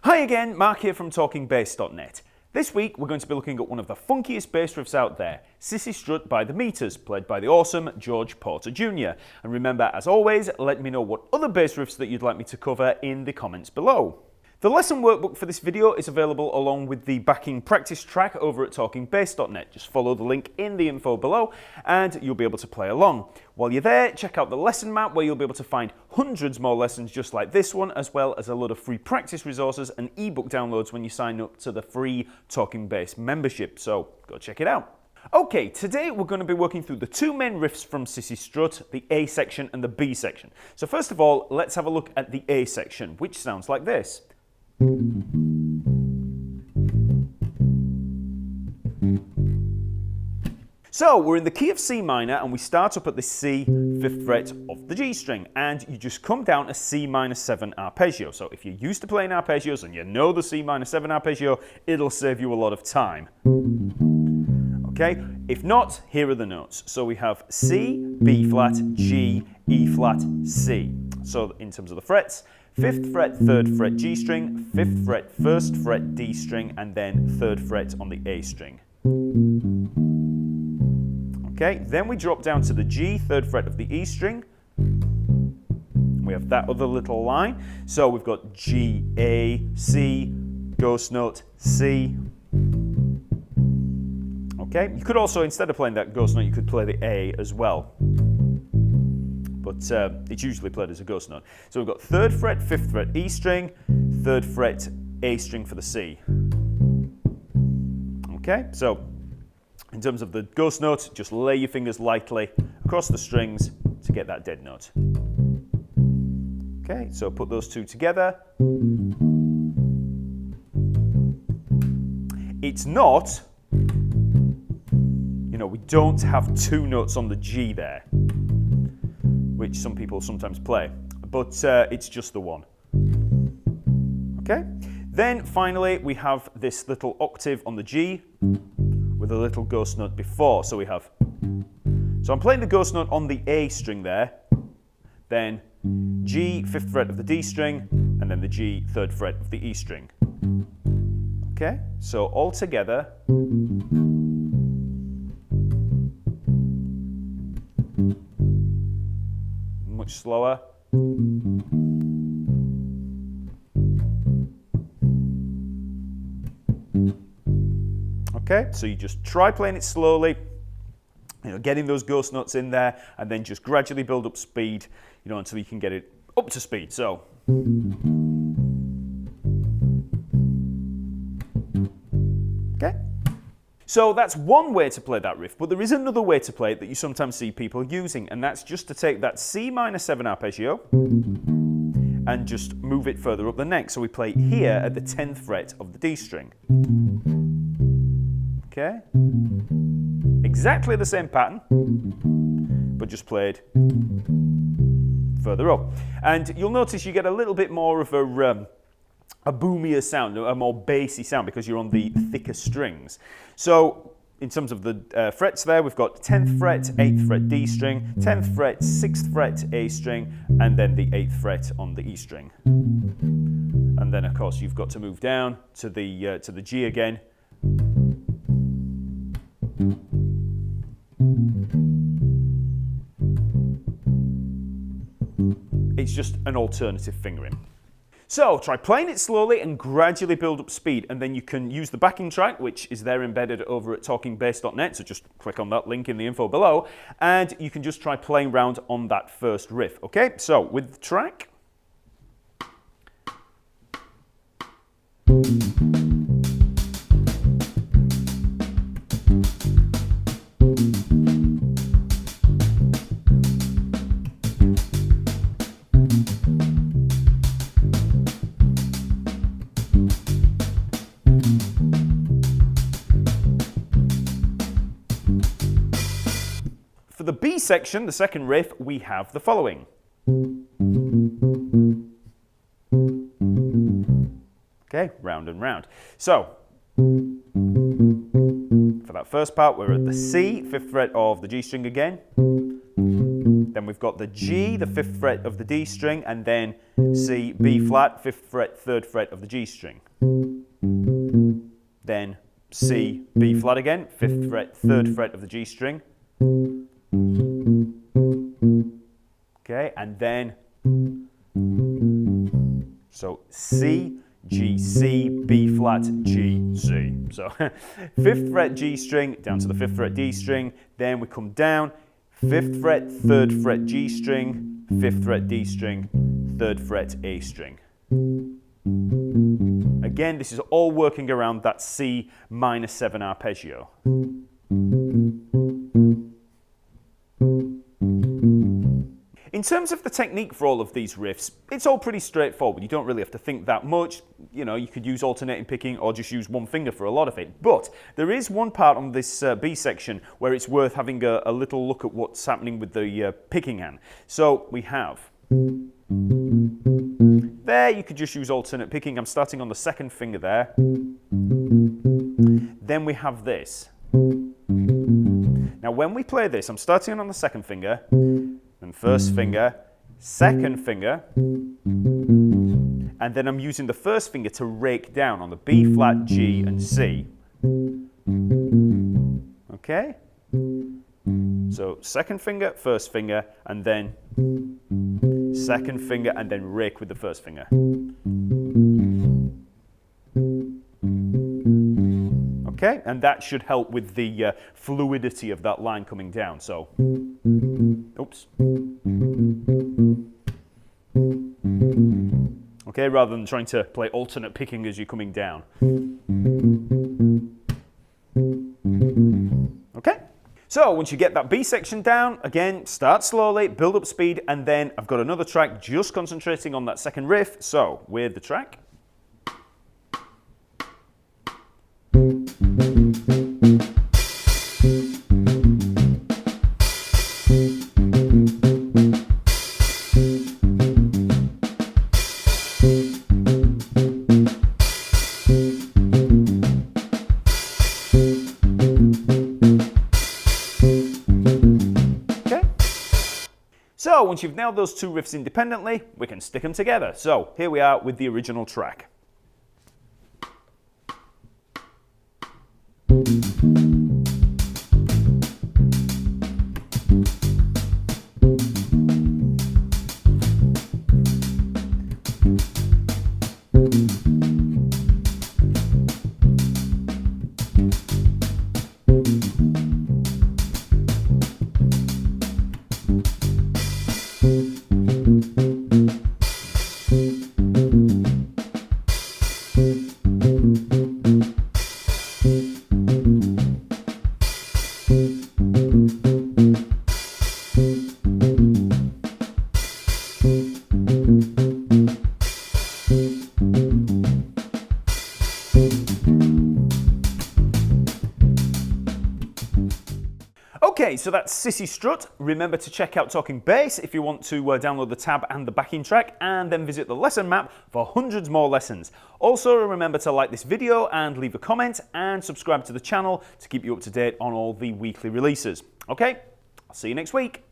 Hi again, Mark here from Talkingbass.net. This week we're going to be looking at one of the funkiest bass riffs out there, Cissy Strut by the Meters, played by the awesome George Porter Jr. And remember, as always, let me know what other bass riffs that you'd like me to cover in the comments below. The lesson workbook for this video is available along with the backing practice track over at Talkingbass.net. Just follow the link in the info below and you'll be able to play along. While you're there, check out the lesson map where you'll be able to find hundreds more lessons just like this one, as well as a lot of free practice resources and ebook downloads when you sign up to the free Talking Bass membership. So go check it out. Okay, today we're going to be working through the two main riffs from Cissy Strut, the A section and the B section. So first of all, let's have a look at the A section, which sounds like this. So we're in the key of C minor and we start up at the C, 5th fret of the G string, and you just come down a C minor 7 arpeggio. So if you're used to playing arpeggios and you know the C minor 7 arpeggio, it'll save you a lot of time. Okay, if not, here are the notes. So we have C, B flat, G, E flat, C. So in terms of the frets, 5th fret, 3rd fret G string, 5th fret, 1st fret D string, and then 3rd fret on the A string. Okay, then we drop down to the G, 3rd fret of the E string. We have that other little line. So we've got G, A, C, ghost note, C. Okay, you could also, instead of playing that ghost note, you could play the A as well. But it's usually played as a ghost note. So we've got 3rd fret, 5th fret E string, 3rd fret A string for the C. Okay, so in terms of the ghost note, just lay your fingers lightly across the strings to get that dead note. Okay, so put those two together. It's not, we don't have two notes on the G there, which some people sometimes play, but it's just the one. Okay, then finally we have this little octave on the G with a little ghost note before. So I'm playing the ghost note on the A string there, then G, 5th fret of the D string, and then the G, 3rd fret of the E string. Okay, so all together. Much slower. Okay, so you just try playing it slowly, getting those ghost notes in there, and then just gradually build up speed, until you can get it up to speed. So. Okay. So that's one way to play that riff, but there is another way to play it that you sometimes see people using, and that's just to take that C minor 7 arpeggio and just move it further up the neck. So we play here at the 10th fret of the D string. Okay? Exactly the same pattern, but just played further up. And you'll notice you get a little bit more of a boomier sound, a more bassy sound, because you're on the thicker strings. So in terms of the frets there, we've got 10th fret, 8th fret D string, 10th fret, 6th fret A string, and then the 8th fret on the E string. And then of course you've got to move down to the G again. It's just an alternative fingering. So try playing it slowly and gradually build up speed, and then you can use the backing track, which is there embedded over at talkingbass.net, so just click on that link in the info below, and you can just try playing around on that first riff, okay? So with the track. For the B section, the second riff, we have the following. Okay, round and round. So, for that first part, we're at the C, 5th fret of the G string again. Then we've got the G, the 5th fret of the D string, and then C, B flat, 5th fret, 3rd fret of the G string. Then C, B flat again, 5th fret, 3rd fret of the G string. Okay, and then, so C, G, C, B flat, G, C. So 5th fret G string down to the 5th fret D string, then we come down, 5th fret, 3rd fret G string, 5th fret D string, 3rd fret A string. Again, this is all working around that C minor 7 arpeggio. In terms of the technique for all of these riffs, it's all pretty straightforward. You don't really have to think that much. You know, you could use alternating picking or just use one finger for a lot of it. But there is one part on this B section where it's worth having a little look at what's happening with the picking hand. So we have, there you could just use alternate picking. I'm starting on the 2nd finger there. Then we have this. Now when we play this, I'm starting on the 2nd finger, then 1st finger, 2nd finger, and then I'm using the 1st finger to rake down on the B flat, G, and C. Okay? So 2nd finger, 1st finger, and then 2nd finger, and then rake with the 1st finger. Okay, and that should help with the fluidity of that line coming down. So, oops. Okay, rather than trying to play alternate picking as you're coming down. Okay, so once you get that B section down, again, start slowly, build up speed, and then I've got another track just concentrating on that second riff. So, with the track. So once you've nailed those two riffs independently, we can stick them together. So here we are with the original track. Okay, so that's Cissy Strut. Remember to check out Talking Bass if you want to download the tab and the backing track, and then visit the lesson map for hundreds more lessons. Also, remember to like this video and leave a comment, and subscribe to the channel to keep you up to date on all the weekly releases. Okay, I'll see you next week.